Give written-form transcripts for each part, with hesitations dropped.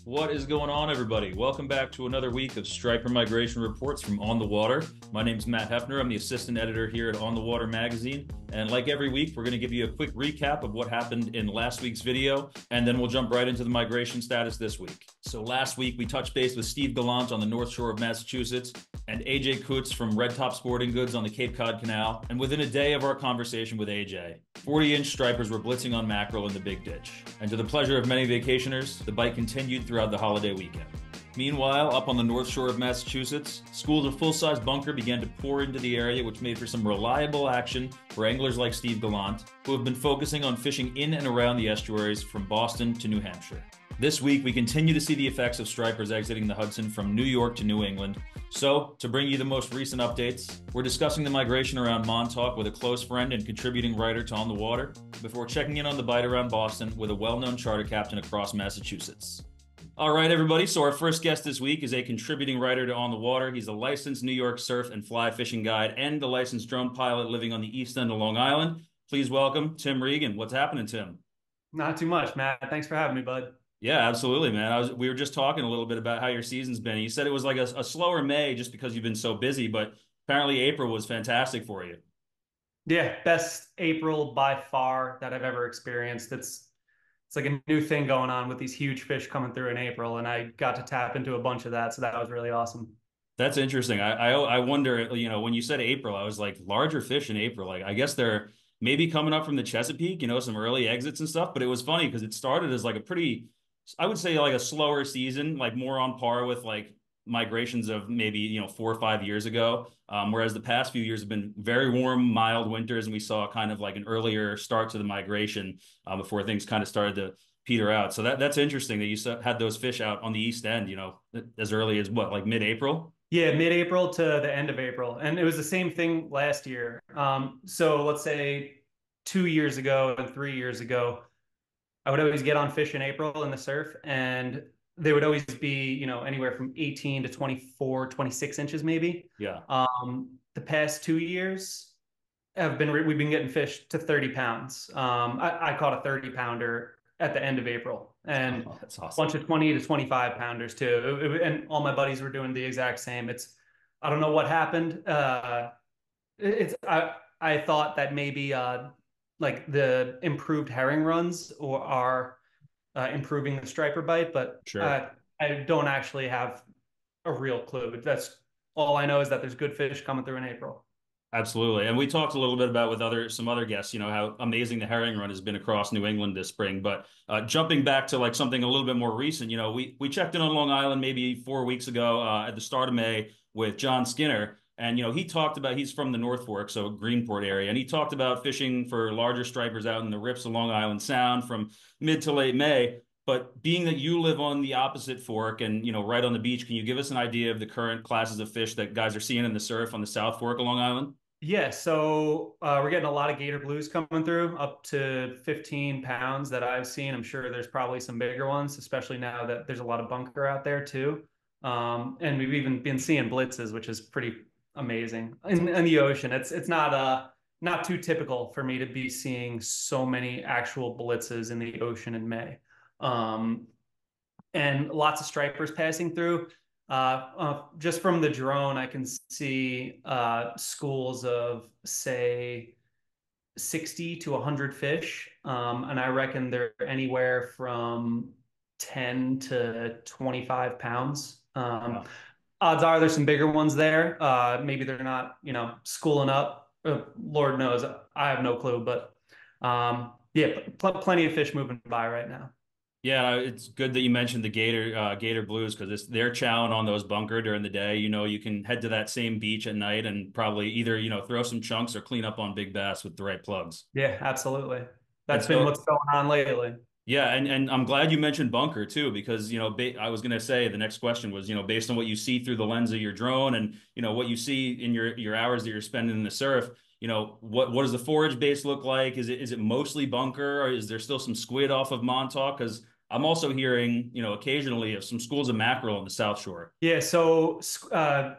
What is going on, everybody? Welcome back to another week of Striper Migration Reports from On the Water. My name's Matt Hefner. I'm the assistant editor here at On the Water magazine. And like every week, we're going to give you a quick recap of what happened in last week's video, and then we'll jump right into the migration status this week. So last week, we touched base with Steve Gallant on the North Shore of Massachusetts and AJ Kutz from Red Top Sporting Goods on the Cape Cod Canal. And within a day of our conversation with AJ, 40-inch stripers were blitzing on mackerel in the Big Ditch. And to the pleasure of many vacationers, the bite continued throughout the holiday weekend. Meanwhile, up on the North Shore of Massachusetts, schools of full-size bunker began to pour into the area, which made for some reliable action for anglers like Steve Gallant, who have been focusing on fishing in and around the estuaries from Boston to New Hampshire. This week, we continue to see the effects of stripers exiting the Hudson from New York to New England. So, to bring you the most recent updates, we're discussing the migration around Montauk with a close friend and contributing writer to On the Water, before checking in on the bite around Boston with a well-known charter captain across Massachusetts. All right, everybody. So our first guest this week is a contributing writer to On the Water. He's a licensed New York surf and fly fishing guide and a licensed drone pilot living on the east end of Long Island. Please welcome Tim Regan. What's happening, Tim? Not too much, Matt. Thanks for having me, bud. Yeah, absolutely, man. We were just talking a little bit about how your season's been. You said it was like a slower May just because you've been so busy, but apparently April was fantastic for you. Yeah, best April by far that I've ever experienced. It's like a new thing going on with these huge fish coming through in April, and I got to tap into a bunch of that, so that was really awesome. That's interesting. I wonder, when you said April, I was like, larger fish in April. Like, I guess they're maybe coming up from the Chesapeake, some early exits and stuff. But it was funny because it started as like a pretty, I would say like a slower season, like more on par with like migrations of maybe, 4 or 5 years ago. Whereas the past few years have been very warm, mild winters, and we saw kind of like an earlier start to the migration before things kind of started to peter out. So that's interesting that you had those fish out on the East End, as early as what, like mid-April? Yeah, mid-April to the end of April, and it was the same thing last year. So let's say 2 years ago and 3 years ago, I would always get on fish in April in the surf, and they would always be, anywhere from 18 to 24, 26 inches maybe. Yeah. The past 2 years we've been getting fish to 30 pounds. I caught a 30 pounder at the end of April and Oh, that's a awesome. bunch of 20 to 25 pounders too. And all my buddies were doing the exact same. I don't know what happened. I thought that maybe like the improved herring runs or are improving the striper bite, but Sure. I don't actually have a real clue. That's all I know is that there's good fish coming through in April. Absolutely. And we talked a little bit about with some other guests, how amazing the herring run has been across New England this spring. But jumping back to like something a little bit more recent, we checked in on Long Island maybe 4 weeks ago at the start of May with John Skinner. And, he talked about, he's from the North Fork, so Greenport area. And he talked about fishing for larger stripers out in the rips of Long Island Sound from mid to late May. But being that you live on the opposite fork and, right on the beach, can you give us an idea of the current classes of fish that guys are seeing in the surf on the South Fork of Long Island? Yeah, so we're getting a lot of gator blues coming through, up to 15 pounds that I've seen. I'm sure there's probably some bigger ones, especially now that there's a lot of bunker out there too. And we've even been seeing blitzes, which is pretty amazing in the ocean. It's not too typical for me to be seeing so many actual blitzes in the ocean in May. Um, and lots of stripers passing through. Just from the drone, I can see schools of, say, 60 to 100 fish. And I reckon they're anywhere from 10 to 25 pounds. Wow. Odds are there's some bigger ones there. Maybe they're not, schooling up. Lord knows. I have no clue. But yeah, plenty of fish moving by right now. Yeah, it's good that you mentioned the Gator Blues because they're chowing on those bunker during the day. You can head to that same beach at night and probably either, throw some chunks or clean up on big bass with the right plugs. Yeah, absolutely. And That's been so, what's going on lately. yeah, and I'm glad you mentioned bunker too, because, I was going to say the next question was, based on what you see through the lens of your drone and, what you see in your hours that you're spending in the surf, what does the forage base look like? Is it mostly bunker or is there still some squid off of Montauk? Because I'm also hearing, occasionally of some schools of mackerel on the South Shore. Yeah, so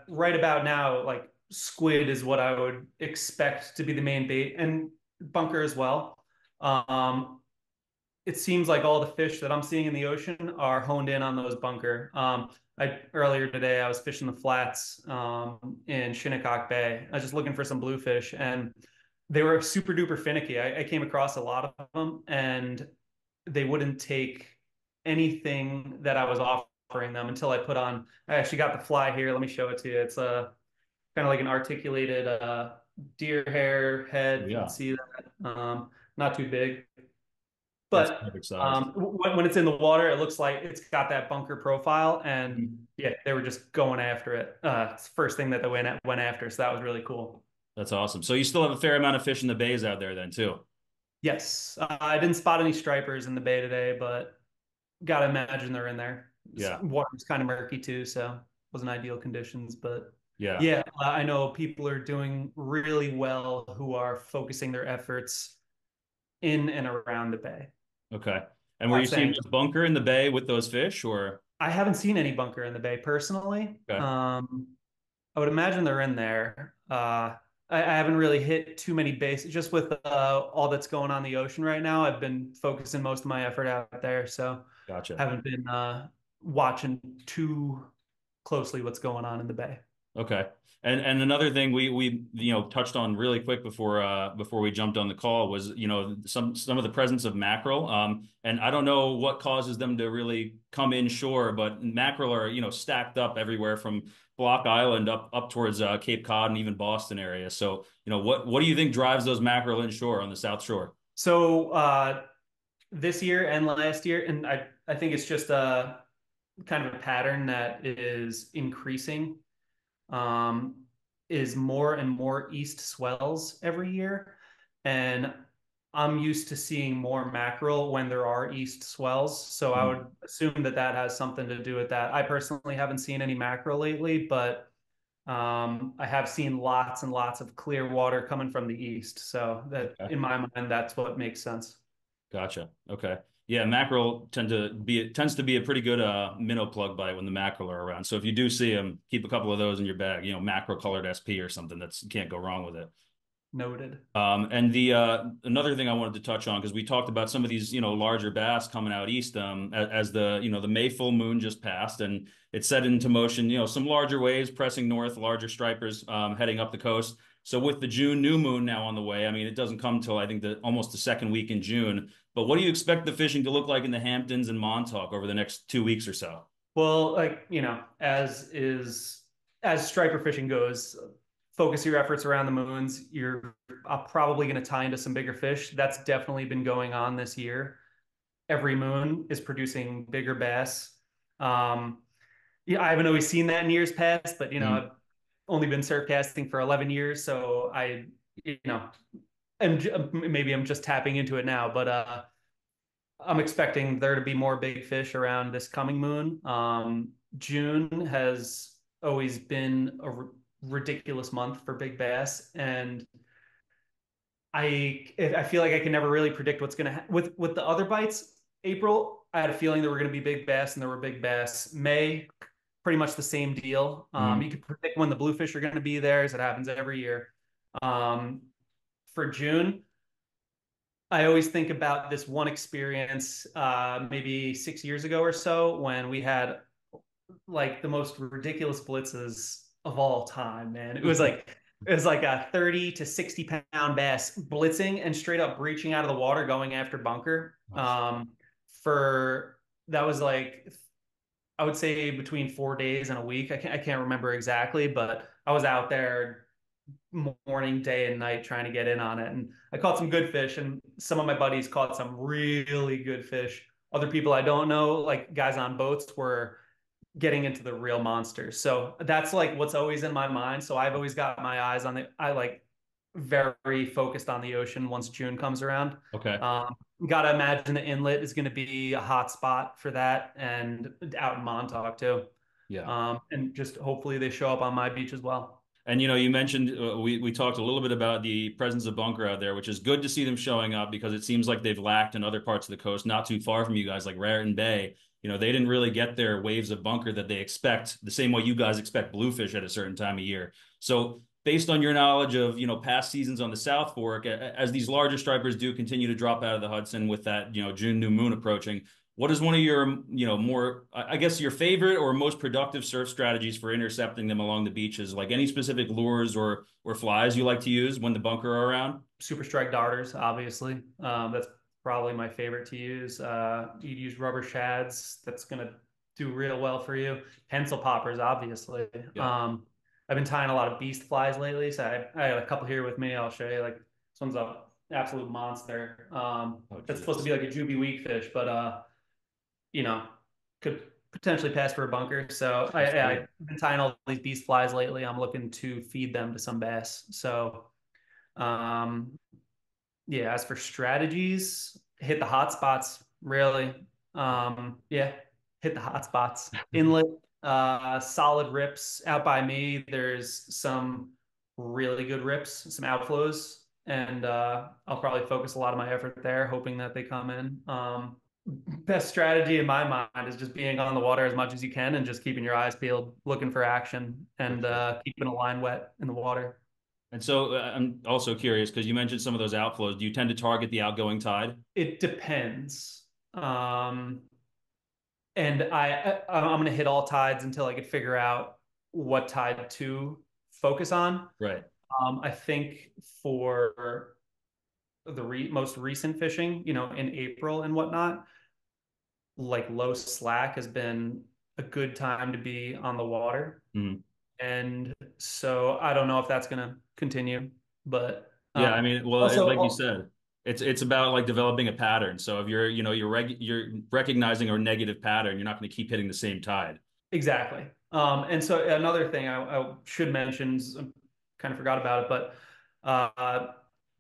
right about now, like squid is what I would expect to be the main bait, and bunker as well. Um, it seems like all the fish that I'm seeing in the ocean are honed in on those bunker. I earlier today I was fishing the flats in Shinnecock Bay. I was just looking for some bluefish, and they were super duper finicky. I came across a lot of them, and they wouldn't take anything that I was offering them until I put on. I actually got the fly here. Let me show it to you. It's a kind of like an articulated deer hair head. Oh, If you can yeah, see that, not too big. that's But perfect size. when it's in the water, it looks like it's got that bunker profile, and Mhm. yeah, they were just going after it. It's the first thing that they went after, so that was really cool. That's awesome. So you still have a fair amount of fish in the bays out there then too. Yes, I didn't spot any stripers in the bay today, but gotta imagine they're in there. Yeah, Water was kind of murky too, so wasn't ideal conditions. But yeah, yeah, I know people are doing really well who are focusing their efforts in and around the bay. okay. And were you Not seeing saying much bunker in the bay with those fish, or I haven't seen any bunker in the bay personally. okay, I would imagine they're in there. I haven't really hit too many bases just with all that's going on in the ocean right now. I've been focusing most of my effort out there, so gotcha. haven't been watching too closely what's going on in the bay. Okay. And another thing we touched on really quick before we jumped on the call was some of the presence of mackerel. And I don't know what causes them to really come inshore, but mackerel are stacked up everywhere from Block Island up towards Cape Cod and even Boston area. So what do you think drives those mackerel inshore on the South Shore? So this year and last year, and I think it's just a kind of a pattern that is increasing. um, is more and more east swells every year. And I'm used to seeing more mackerel when there are east swells. So I would assume that that has something to do with that. I personally haven't seen any mackerel lately, but I have seen lots and lots of clear water coming from the east. So that, Okay. in my mind, that's what makes sense. Gotcha. Okay. Yeah, mackerel tends to be a pretty good minnow plug bite when the mackerel are around. So if you do see them, keep a couple of those in your bag. Mackerel colored SP or something. That's can't go wrong with it. Noted. And the another thing I wanted to touch on because we talked about some of these larger bass coming out east as the the May full moon just passed and it set into motion some larger waves pressing north, larger stripers heading up the coast. So with the June new moon now on the way, I mean it doesn't come till I think the almost the second week in June. But what do you expect the fishing to look like in the Hamptons and Montauk over the next 2 weeks or so? Well, as striper fishing goes, focus your efforts around the moons. You're probably going to tie into some bigger fish. That's definitely been going on this year. Every moon is producing bigger bass. Um, yeah, I haven't always seen that in years past, but I've only been surf casting for 11 years, so you know, maybe I'm just tapping into it now, but I'm expecting there to be more big fish around this coming moon. June has always been a ridiculous month for big bass, and I feel like I can never really predict what's going to with the other bites. April, I had a feeling there were going to be big bass, and there were big bass. May, pretty much the same deal. You Mm-hmm. can predict when the bluefish are going to be there, as it happens every year. Um, for June, I always think about this one experience, maybe 6 years ago or so, when we had like the most ridiculous blitzes of all time, man. It was like a 30 to 60 pound bass blitzing and straight up breaching out of the water going after bunker. Nice. For that was like I would say between 4 days and a week. I can't remember exactly, but I was out there morning, day, and night trying to get in on it. And I caught some good fish, and some of my buddies caught some really good fish. Other people I don't know, like guys on boats, were getting into the real monsters. So that's like what's always in my mind. So I've always got my eyes on I like very focused on the ocean once June comes around. Okay. Um, Gotta imagine the inlet is going to be a hot spot for that, and out in Montauk too. Yeah. And just hopefully they show up on my beach as well. And you mentioned we talked a little bit about the presence of bunker out there, which is good to see them showing up because it seems like they've lacked in other parts of the coast, not too far from you guys, like Raritan Bay. They didn't really get their waves of bunker that they expect the same way you guys expect bluefish at a certain time of year. So based on your knowledge of past seasons on the South Fork, as these larger stripers do continue to drop out of the Hudson with that June new moon approaching, what is one of your more, I guess, your favorite or most productive surf strategies for intercepting them along the beaches? Like any specific lures or flies you like to use when the bunker are around? Super strike darters, obviously. That's probably my favorite to use. You'd use rubber shads. That's gonna do real well for you. Pencil poppers, obviously. Yeah. I've been tying a lot of beast flies lately, so I got a couple here with me. I'll show you. Like this one's a absolute monster. Oh, That's supposed to Jesus. be like a juvie weak fish, but you know, could potentially pass for a bunker. So That's great. I've been tying all these beast flies lately. I'm looking to feed them to some bass. So um, yeah, as for strategies, hit the hot spots, really. Yeah, hit the hot spots. Inlet, solid rips. Out by me, there's some really good rips, some outflows, and I'll probably focus a lot of my effort there, hoping that they come in. Best strategy in my mind is just being on the water as much as you can and just keeping your eyes peeled, looking for action, For and sure. keeping a line wet in the water. And so I'm also curious because you mentioned some of those outflows. Do you tend to target the outgoing tide? It depends. Um, and I'm going to hit all tides until I could figure out what tide to focus on. Right. I think for the most recent fishing, in April and whatnot, like low slack has been a good time to be on the water. Mhm. And so I don't know if that's going to continue, but Yeah, I mean, well, like you also, said, it's about like developing a pattern. So if you're recognizing a negative pattern, you're not going to keep hitting the same tide. exactly. And so another thing I should mention, I kind of forgot about it, but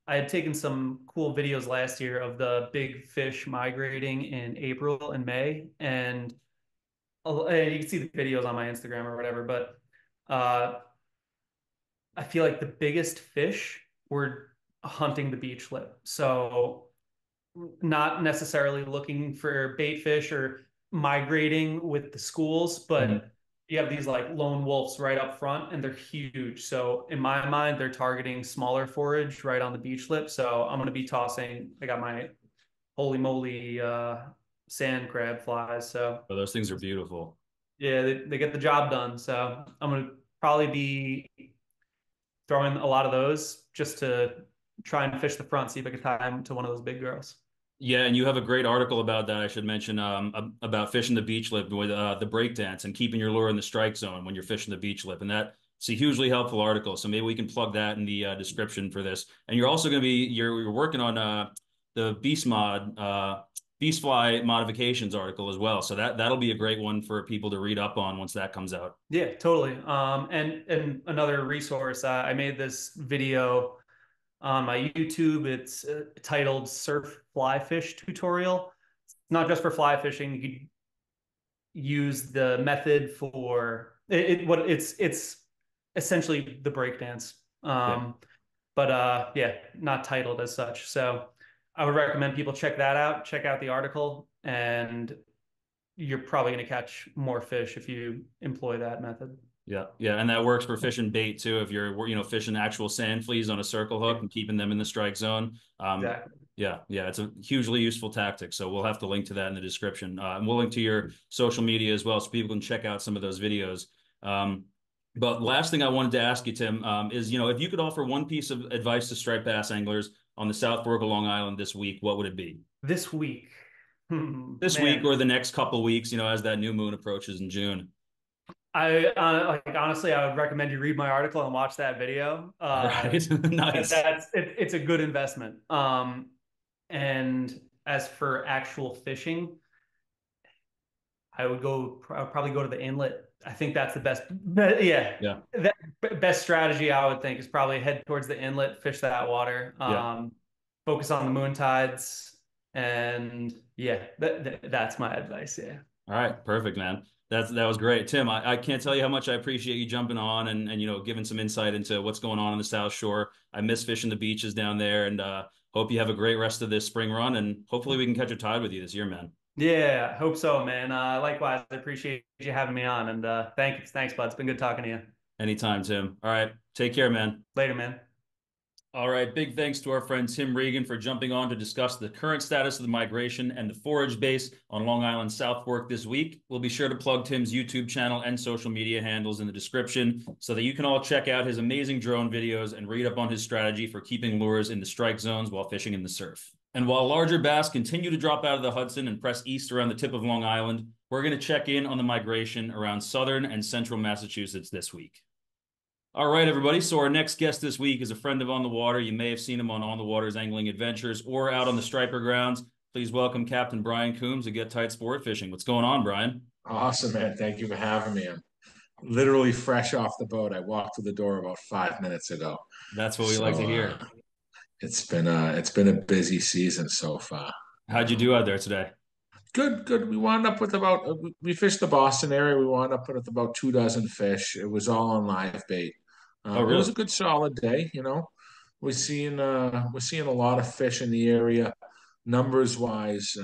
I had taken some cool videos last year of the big fish migrating in April and May, and you can see the videos on my Instagram or whatever. But uh, I feel like the biggest fish were hunting the beach lip. So not necessarily looking for bait fish or migrating with the schools, Mhm. but you have these like lone wolves right up front and they're huge. So in my mind, they're targeting smaller forage right on the beach lip. So I'm going to be tossing, I got my holy moly sand crab flies. So But those things are beautiful. yeah, they get the job done. So I'm going to probably be throwing a lot of those just to try and fish the front, see if I can tie them to one of those big girls. Yeah, and you have a great article about that. I should mention about fishing the beach lip with the breakdance and keeping your lure in the strike zone when you're fishing the beach lip, and it's a hugely helpful article. So maybe we can plug that in the description for this. And you're also going to be you're working on the beast fly modifications article as well. So that'll be a great one for people to read up on once that comes out. Yeah, totally. And another resource, I made this video on my YouTube. It's titled "Surf Fly Fish Tutorial." It's not just for fly fishing. You could use the method for it's essentially the breakdance. Yeah. But yeah, not titled as such. So I would recommend people check that out. Check out the article, and you're probably going to catch more fish if you employ that method. Yeah, yeah, and that works for fishing bait too. If you're fishing actual sand fleas on a circle hook Yeah, and keeping them in the strike zone, exactly. yeah, yeah, it's a hugely useful tactic. So we'll have to link to that in the description. And we'll link to your social media as well, so people can check out some of those videos. Um, but last thing I wanted to ask you, Tim, is if you could offer one piece of advice to striped bass anglers on the South Fork of Long Island this week, what would it be? This week, This week man, or the next couple weeks, as that new moon approaches in June. I like honestly, I would recommend you read my article and watch that video. All right, nice. It's a good investment. And as for actual fishing, I would probably go to the inlet. I think that's the yeah, Yeah, that best strategy I would think is probably head towards the inlet, fish that water, yeah. focus on the moon tides, and yeah, that's my advice. Yeah. All right, perfect, man. That was great, Tim. I can't tell you how much I appreciate you jumping on and giving some insight into what's going on the South Shore. I miss fishing the beaches down there, and hope you have a great rest of this spring run, and hopefully we can catch a tide with you this year, man. Yeah, hope so, man. Likewise, I appreciate you having me on, and thanks, bud. It's been good talking to you. Anytime, Tim. All right. Take care, man. Later, man. All right. Big thanks to our friend Tim Regan for jumping on to discuss the current status of the migration and the forage base on Long Island South Fork this week. We'll be sure to plug Tim's YouTube channel and social media handles in the description so that you can all check out his amazing drone videos and read up on his strategy for keeping lures in the strike zones while fishing in the surf. And while larger bass continue to drop out of the Hudson and press east around the tip of Long Island, we're going to check in on the migration around southern and central Massachusetts this week. All right, everybody. So our next guest this week is a friend of On the Water. You may have seen him on the Water's Angling Adventures or out on the striper grounds. Please welcome Captain Brian Coombs of Get Tight Sport Fishing. What's going on, Brian? Awesome, man. Thank you for having me. I'm literally fresh off the boat. I walked through the door about 5 minutes ago. That's what we like So to hear. it's been a busy season so far. How'd you do out there today? Good, good. We wound up with about we fished the Boston area. We wound up with about 2 dozen fish. It was all on live bait. Oh, It was a really? good solid day. We're seeing a lot of fish in the area, numbers wise.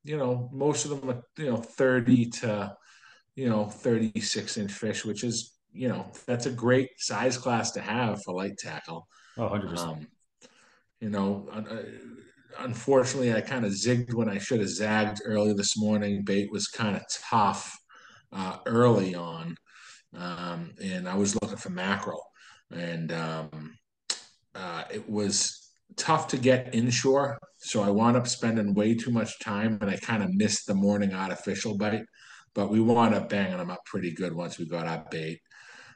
Most of them are 30 to 36-inch fish, which is, that's a great size class to have for light tackle. Oh, 100%. Um, you know, Unfortunately, I kind of zigged when I should have zagged early this morning. Bait was kind of tough early on, and I was looking for mackerel, and it was tough to get inshore. So I wound up spending way too much time, and I kind of missed the morning artificial bite. But we wound up banging them up pretty good once we got our bait.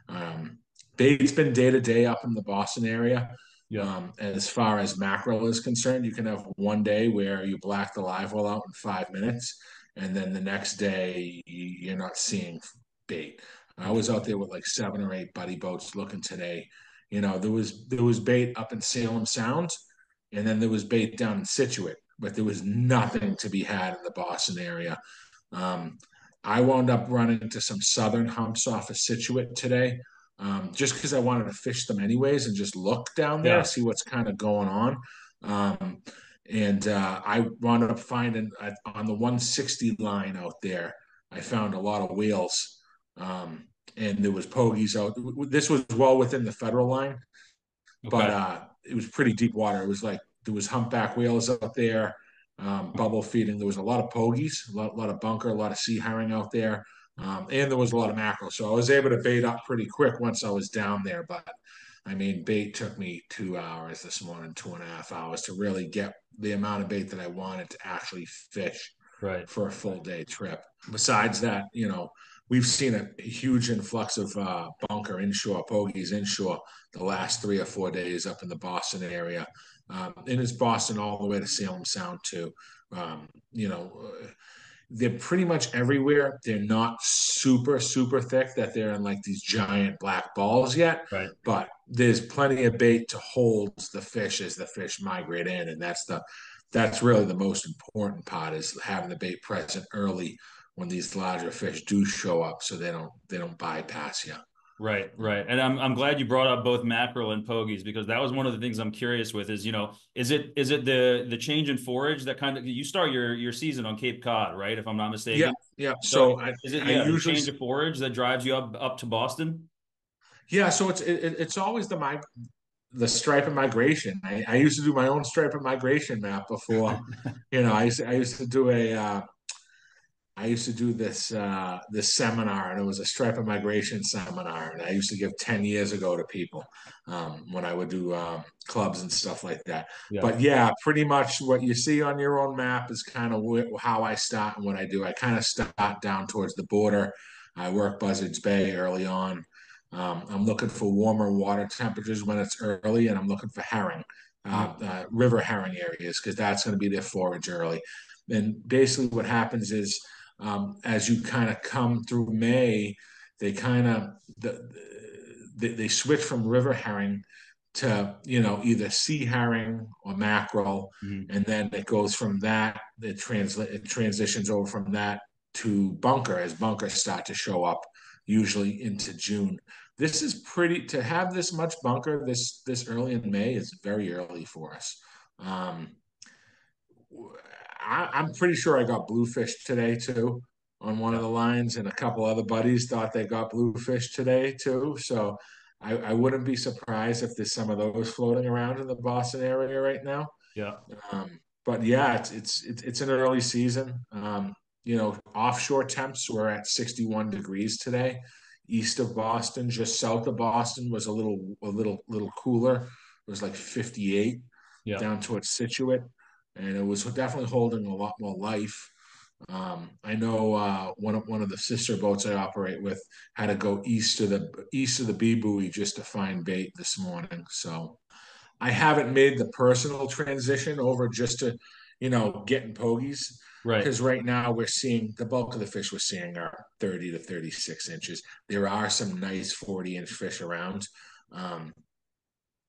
Um, Bait's been day to day up in the Boston area. Yeah. As far as mackerel is concerned, you can have one day where you black the live well out in 5 minutes, and then the next day you're not seeing bait. I was out there with like 7 or 8 buddy boats looking today. There was bait up in Salem Sound, and then there was bait down in Situate, but there was nothing to be had in the Boston area. Um, I wound up running to some southern humps off of Situate today, just because I wanted to fish them anyways and just look down there, Yeah. see what's kind of going on. Um, and I wound up finding on the 160 line out there, I found a lot of whales. And there was pogies out. This was well within the federal line, but Okay. it was pretty deep water. It was like there was humpback whales out there, bubble feeding. There was a lot of pogies, a lot of bunker, a lot of sea herring out there, and there was a lot of mackerel. So I was able to bait up pretty quick once I was down there. But I mean, bait took me 2 hours this morning, 2.5 hours to really get the amount of bait that I wanted to actually fish Right. for a full day trip. Besides that, we've seen a huge influx of bunker inshore, pogies inshore the last 3 or 4 days up in the Boston area. And it's Boston all the way to Salem Sound too. Um, you know, they're pretty much everywhere. They're not super, super thick that they're in like these giant black balls yet, Right. but there's plenty of bait to hold the fish as the fish migrate in. And that's really the most important part is having the bait present early when these larger fish do show up so they don't bypass you. Right, right. And I'm glad you brought up both mackerel and pogies because that was one of the things I'm curious with is, is it the change in forage that kind of you start your season on Cape Cod, right? If I'm not Yeah, mistaken. yeah. So So I, is it I the usually change of forage that drives you up to Boston? yeah. So it's always the stripe of migration. I used to do my own stripe of migration map before. I used to do this seminar, and it was a stripe of migration seminar, and I used to give 10 years ago to people when I would do clubs and stuff like that. Yeah. But yeah, pretty much what you see on your own map is kind of how I start and what I do. I kind of start down towards the border. I work Buzzards Bay early on. I'm looking for warmer water temperatures when it's early, and I'm looking for herring, river herring areas, because that's going to be their forage early. And basically, what happens is as you kind of come through May, they kind of they switch from river herring to either sea herring or mackerel, Mhm. and then it goes from that. It transitions over from that to bunker as bunkers start to show up, usually into June. This is pretty to have this much bunker this early in May is very early for us. Um, I'm pretty sure I got bluefish today too on one of Yeah. the lines, and a couple other buddies thought they got bluefish today too. So I wouldn't be surprised if there's some of those floating around in the Boston area right now. Yeah. But yeah, it's an early season. Offshore temps were at 61 degrees today. East of Boston, just south of Boston, was a little cooler. It was like 58 Yeah. down towards Situate, and it was definitely holding a lot more life. I know one of the sister boats I operate with had to go east of the B buoy just to find bait this morning. So I haven't made the personal transition over just to, getting pogies. Right. Because right now we're seeing the bulk of the fish we're seeing are 30 to 36 inches. There are some nice 40-inch fish around. Um,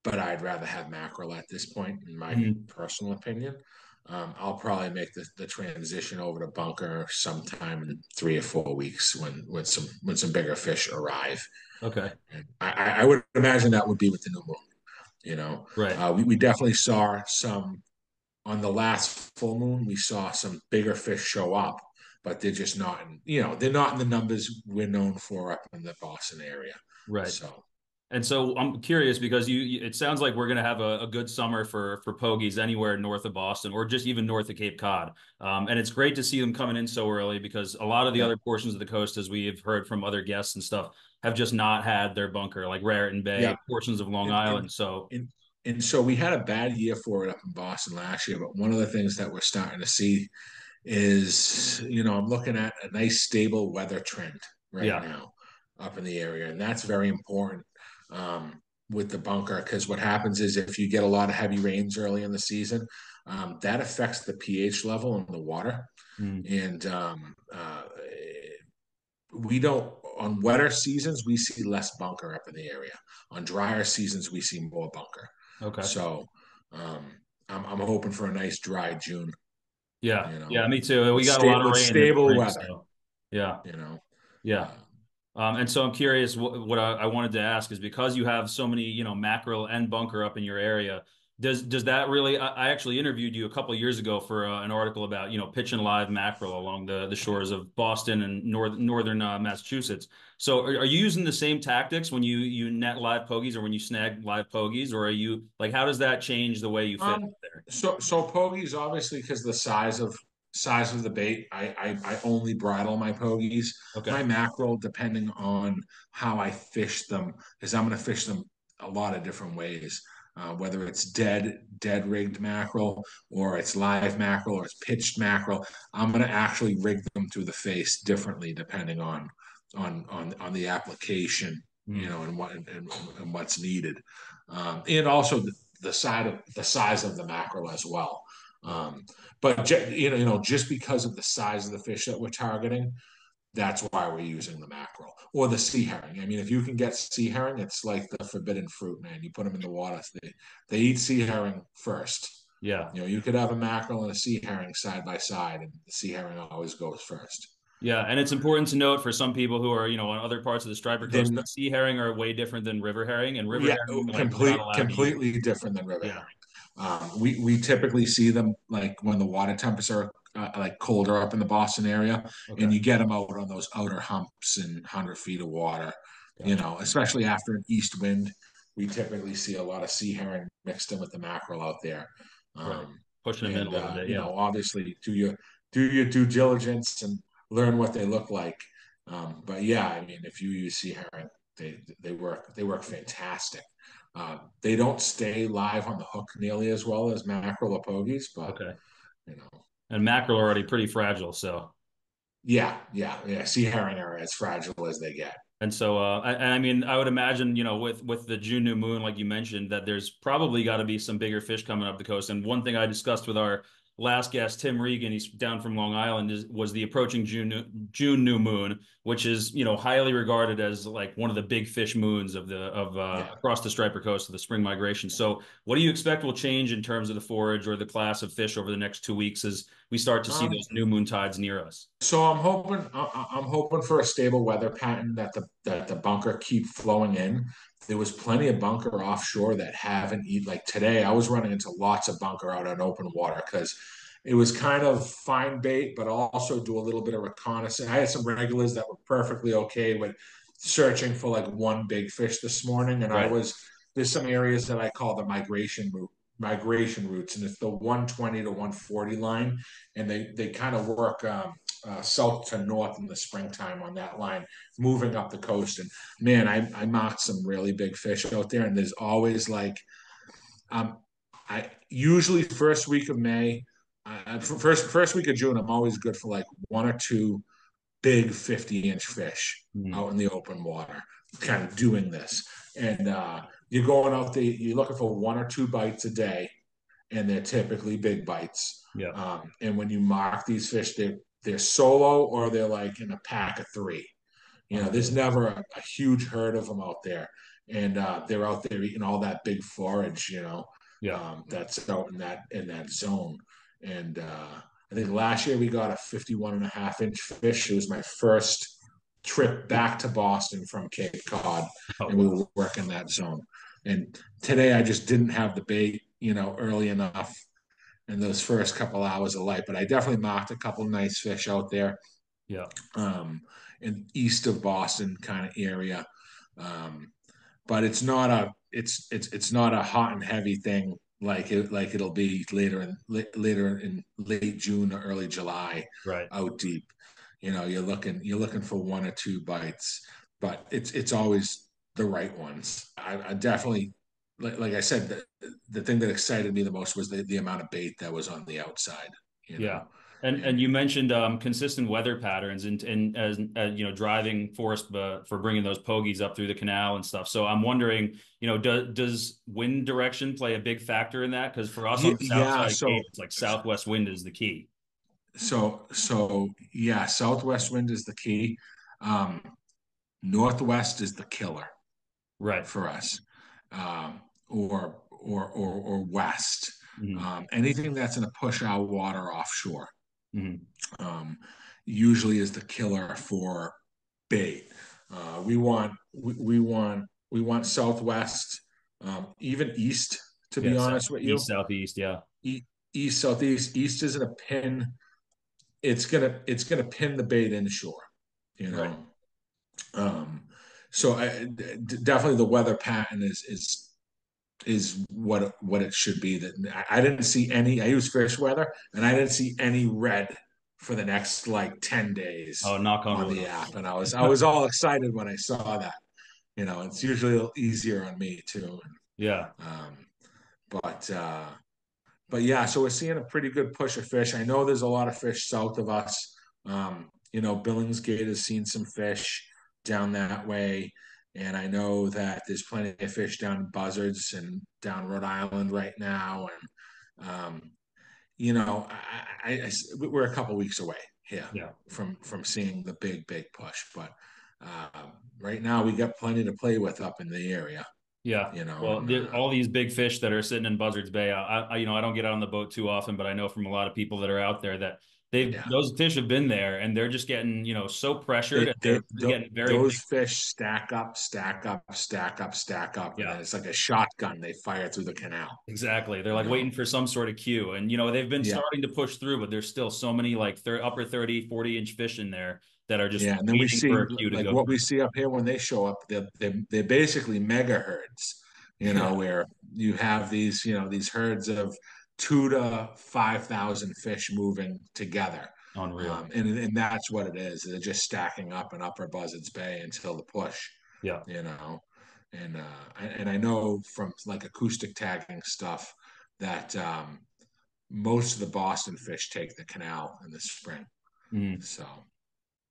but I'd rather have mackerel at this point, in my Mhm. personal opinion. I'll probably make the transition over to bunker sometime in 3 or 4 weeks when some bigger fish arrive. Okay. And I would imagine that would be with the new moon. Right. We definitely saw some on the last full moon. We saw some bigger fish show up, but they're just not they're not in the numbers we're known for up in the Boston area. Right. So And so I'm curious because it sounds like we're going to have a good summer for pogies anywhere north of Boston or just even north of Cape Cod. And it's great to see them coming in so early because a lot of the yeah, other portions of the coast, as we have heard from other guests and stuff, have just not had their bunker, like Raritan yeah, Bay, portions of Long and and Island. So and and so we had a bad year for it up in Boston last year, but one of the things that we're starting to see is, I'm looking at a nice stable weather trend right yeah, now up in the area, and that's very important with the bunker because what happens is if you get a lot of heavy rains early in the season, that affects the pH level in the water, mm, and we don't on wetter seasons we see less bunker up in the area. On drier seasons we see more bunker. okay. So um, I'm hoping for a nice dry June. Yeah, You know, yeah, me too. with We got a lot of with rain this stable spring, weather. so yeah, You know, yeah. uh, And so I'm curious what I wanted to ask is because you have so many, mackerel and bunker up in your area, does that really, I actually interviewed you a couple of years ago for an article about, pitch and live mackerel along the shores of Boston and northern Massachusetts. So are you using the same tactics when you net live pogies or when you snag live pogies, or are you like, how does that change the way you fish um, there? so pogies obviously because the size of the bait, I only bridle my pogies. Okay. My mackerel, depending on how I fish them, because I'm going to fish them a lot of different ways. Whether it's dead rigged mackerel, or it's live mackerel, or it's pitched mackerel, I'm going to actually rig them through the face differently depending on the application, Mm, and what's needed, and also the size of the mackerel as well. right. But just because of the size of the fish that we're targeting, that's why we're using the mackerel or the sea herring. I mean, if you can get sea herring, it's like the forbidden fruit, man. You put them in the water, they eat sea herring first. Yeah. You could have a mackerel and a sea herring side by side, and the sea herring always goes first. Yeah, and it's important to note for some people who are, on other parts of the striper coast, Then, that sea herring are way different than river herring, and river yeah, herring, like we're not allowed to use. completely different than river Yeah. herring. We typically see them like when the water temps are like colder up in the Boston area, Okay. and you get them out on those outer humps in 100 feet of water. Gotcha. Especially after an east wind, we typically see a lot of sea herring mixed in with the mackerel out there. Right. Um, Pushing them in a and little bit. Yeah. obviously do your due diligence and learn what they look like. But yeah, I mean, if you use sea herring, they work fantastic. They don't stay live on the hook nearly as well as mackerel or pogies, but Okay. you know, And mackerel are already pretty fragile, so. yeah, yeah, yeah. Sea herring are as fragile as they get. And so, I mean, I would imagine, with the June new moon, like you mentioned, that there's probably got to be some bigger fish coming up the coast. And one thing I discussed with our last guest, Tim Regan, he's down from Long Island, was the approaching June new moon, which is, highly regarded as like one of the big fish moons of Yeah. across the Striper Coast of the spring migration. So, what do you expect will change in terms of the forage or the class of fish over the next 2 weeks as we start to see Um, those new moon tides near us? So I'm hoping for a stable weather pattern that the bunker keep flowing in. There was plenty of bunker offshore that haven't eat like today. I was running into lots of bunker out on open water because it was kind of fine bait, but also do a little bit of reconnaissance. I had some regulars that were perfectly okay with searching for like one big fish this morning, and Right. there's some areas that I call the migration routes, and it's the 120 to 140 line, and they kind of work south to north in the springtime on that line, moving up the coast. And man, I marked some really big fish out there, and there's always like um, I usually first week of May, first week of June, I'm always good for like one or two big 50-inch fish Mhm. out in the open water, kind of doing this. And you're going out there, you're looking for one or two bites a day, and they're typically big bites. Yeah. And when you mark these fish, they're solo or they're like in a pack of three. There's Unreal. never a huge herd of them out there, and they're out there eating all that big forage. Yeah. That's out in that zone. And I think last year we got a 51 and a half inch fish. It was my first trip back to Boston from Cape Cod, Oh, and we wow. were working that zone. And today I just didn't have the bait, early enough in those first couple hours of light, but I definitely marked a couple nice fish out there Yeah. um, in east of Boston kind of area. But it's not a hot and heavy thing like it'll be later in late June or early July Right. out deep. You're looking for one or two bites, but it's always the right ones. I definitely like I said, the thing that excited me the most was the amount of bait that was on the outside, you Yeah. know. And And you mentioned consistent weather patterns and as driving forced for bringing those pogies up through the canal and stuff. So I'm wondering, does wind direction play a big factor in that? Because for us on the south yeah, side of Cape, it's like southwest wind is the key. so yeah, southwest wind is the key. Um, Northwest is the killer Right. for us, or west. Hmm. Anything that's going to push our water offshore Hmm. um, usually is the killer for bait. We want southwest, even east. To Yeah. be South, honest with east, you, southeast. Yeah. e- east, southeast. East isn't a pin. It's gonna pin the bait inshore. You Right. know. Um, so definitely the weather pattern is what it should be. That I didn't see any. I use fish weather, and I didn't see any red for the next like 10 days Oh, knock on on wood. the app, and I was all excited when I saw that. It's usually a little easier on me too. Yeah. Um, but yeah, so we're seeing a pretty good push of fish. I know there's a lot of fish south of us. Billingsgate has seen some fish down that way. And I know that there's plenty of fish down in Buzzards and down Rhode Island right now. And, we're a couple weeks away here Yeah. from seeing the big push. But right now we got plenty to play with up in the area, Yeah. Well, and all these big fish that are sitting in Buzzards Bay, I don't get out on the boat too often, but I know from a lot of people that are out there that yeah. those fish have been there and they're just getting, so pressured and they're getting very big. Those fish stack up, stack up, stack up, stack up, and Yeah, then it's like a shotgun. They fire through the canal. exactly. They're You like know, waiting for some sort of cue. And, they've been yeah, starting to push through, but there's still so many like upper 30, 40-inch fish in there that are just yeah. And then we waiting for see a cue to like go what through. we see up here when they show up. They're basically mega herds. Yeah, Where you have these herds of 2 to 5,000 fish moving together. unreal. And that's what it is. They're just stacking up in Upper Buzzards Bay until the push. Yeah. you know. And I know from like acoustic tagging stuff that most of the Boston fish take the canal in the spring. Mhm. So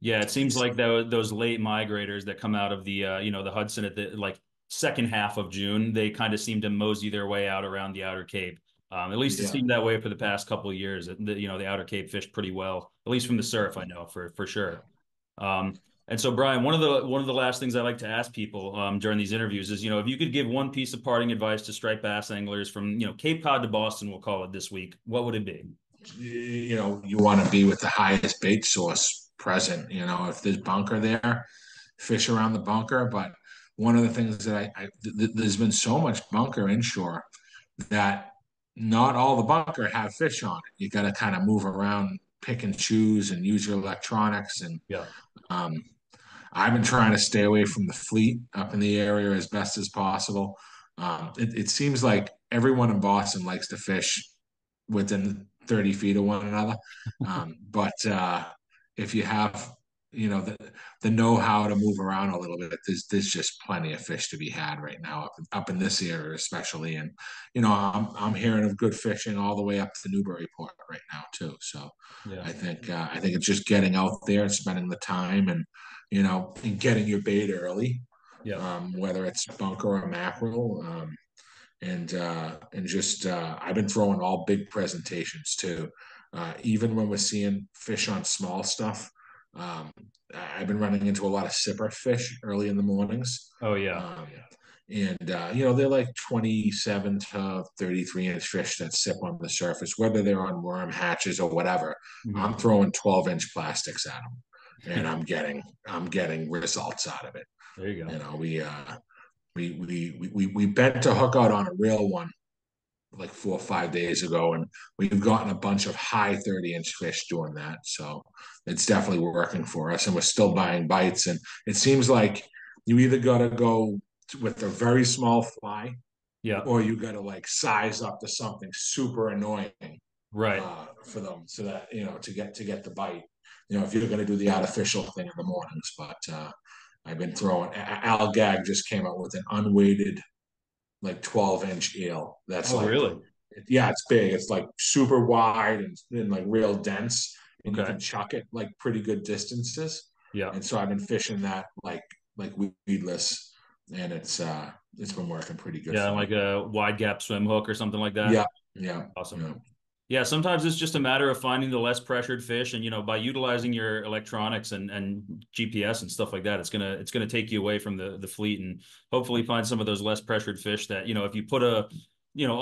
Yeah, it seems it's like those late migrators that come out of the Hudson at the like second half of June, they kind of seem to mosey their way out around the Outer Cape. At least it yeah, seemed that way for the past couple of years. The Outer Cape fished pretty well, at least from the surf, I know for yeah. sure. And so, Brian, one of the last things I like to ask people during these interviews is, if you could give one piece of parting advice to striped bass anglers from Cape Cod to Boston, we'll call it this week, what would it be? You want to be with the highest bait source present. If there's bunker there, fish around the bunker. But one of the things that there's been so much bunker inshore that not all the bunker have fish on it. You got to kind of move around, pick and choose, and use your electronics. And Yeah. um, I've been trying to stay away from the fleet up in the area as best as possible. It seems like everyone in Boston likes to fish within 30 feet of one another. But if you have, the know-how to move around a little bit, there's just plenty of fish to be had right now up in this area, especially. And I'm hearing of good fishing all the way up to Newburyport right now too. So Yeah. I think it's just getting out there and spending the time and and getting your bait early, Yeah. whether it's bunker or mackerel. And just I've been throwing all big presentations too. Even when we're seeing fish on small stuff, um, I've been running into a lot of sipper fish early in the mornings. Oh yeah. Um, and they're like 27 to 33-inch fish that sip on the surface, whether they're on worm hatches or whatever. Mhm. I'm throwing 12-inch plastics at them, and I'm getting results out of it. There you go. We bent a hook out on a real one like 4 or 5 days ago, and we've gotten a bunch of high 30-inch fish doing that. So it's definitely working for us, and we're still buying bites. And it seems like you either got to go with a very small fly, Yeah. or you got to like size up to something super annoying Right. for them, so that to get the bite. If you're going to do the artificial thing in the mornings, but I've been throwing. Al Gag just came out with an unweighted like 12-inch eel. That's Oh, like, really? yeah, it's big. It's like super wide and like real dense, and you Okay. can chuck it like pretty good distances. Yeah. And so I've been fishing that like weedless, and it's been working pretty good Yeah, for like me. a wide gap swim hook or something like that. Yeah, yeah, Awesome. yeah, Yeah, sometimes it's just a matter of finding the less pressured fish, and by utilizing your electronics and GPS and stuff like that, it's gonna take you away from the fleet and hopefully find some of those less pressured fish that if you put an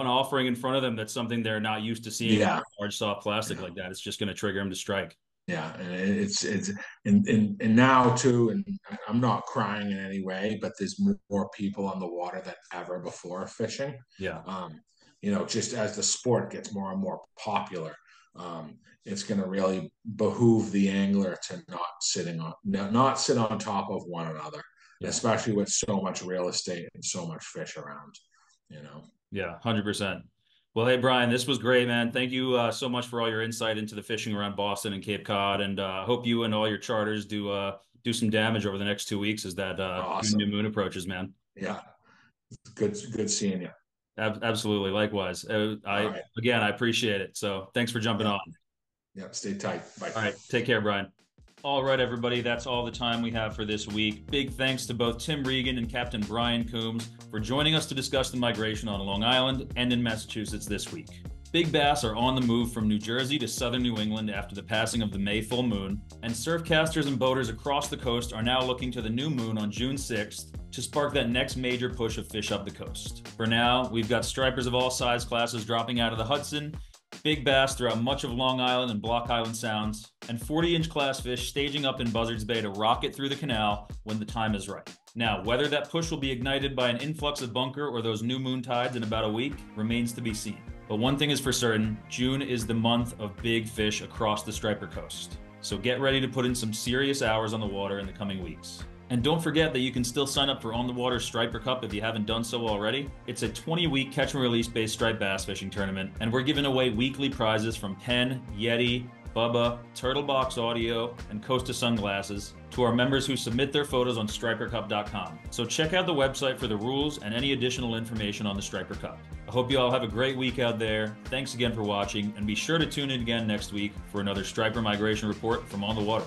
offering in front of them that's something they're not used to seeing, yeah, large soft plastic yeah. like that, it's just gonna trigger them to strike. Yeah, and it's and now too, and I'm not crying in any way, but there's more people on the water than ever before fishing. Yeah, Just as the sport gets more and more popular, it's going to really behoove the angler to not sit on top of one another, yeah, especially with so much real estate and so much fish around. You know. yeah, 100%. Well, hey Brian, this was great, man. Thank you so much for all your insight into the fishing around Boston and Cape Cod, and I hope you and all your charters do some damage over the next 2 weeks as that new Awesome. moon approaches, man. Yeah. Good seeing you. Absolutely. Likewise. All right. I appreciate it. So thanks for jumping Yeah. on. Yeah. Stay tight. Bye. All right. Take care, Brian. All right, everybody. That's all the time we have for this week. Big thanks to both Tim Regan and Captain Brian Coombs for joining us to discuss the migration on Long Island and in Massachusetts this week. Big bass are on the move from New Jersey to southern New England after the passing of the May full moon, and surfcasters and boaters across the coast are now looking to the new moon on June 6th to spark that next major push of fish up the coast. For now, we've got stripers of all size classes dropping out of the Hudson, big bass throughout much of Long Island and Block Island Sounds, and 40-inch class fish staging up in Buzzards Bay to rocket through the canal when the time is right. Now, whether that push will be ignited by an influx of bunker or those new moon tides in about a week remains to be seen. But one thing is for certain, June is the month of big fish across the Striper Coast. So get ready to put in some serious hours on the water in the coming weeks. And don't forget that you can still sign up for On the Water Striper Cup if you haven't done so already. It's a 20-week catch and release based striped bass fishing tournament, and we're giving away weekly prizes from Penn, Yeti, Bubba, Turtle Box Audio, and Costa Sunglasses to our members who submit their photos on stripercup.com. So check out the website for the rules and any additional information on the Striper Cup. I hope you all have a great week out there. Thanks again for watching, and be sure to tune in again next week for another Striper Migration Report from On the Water.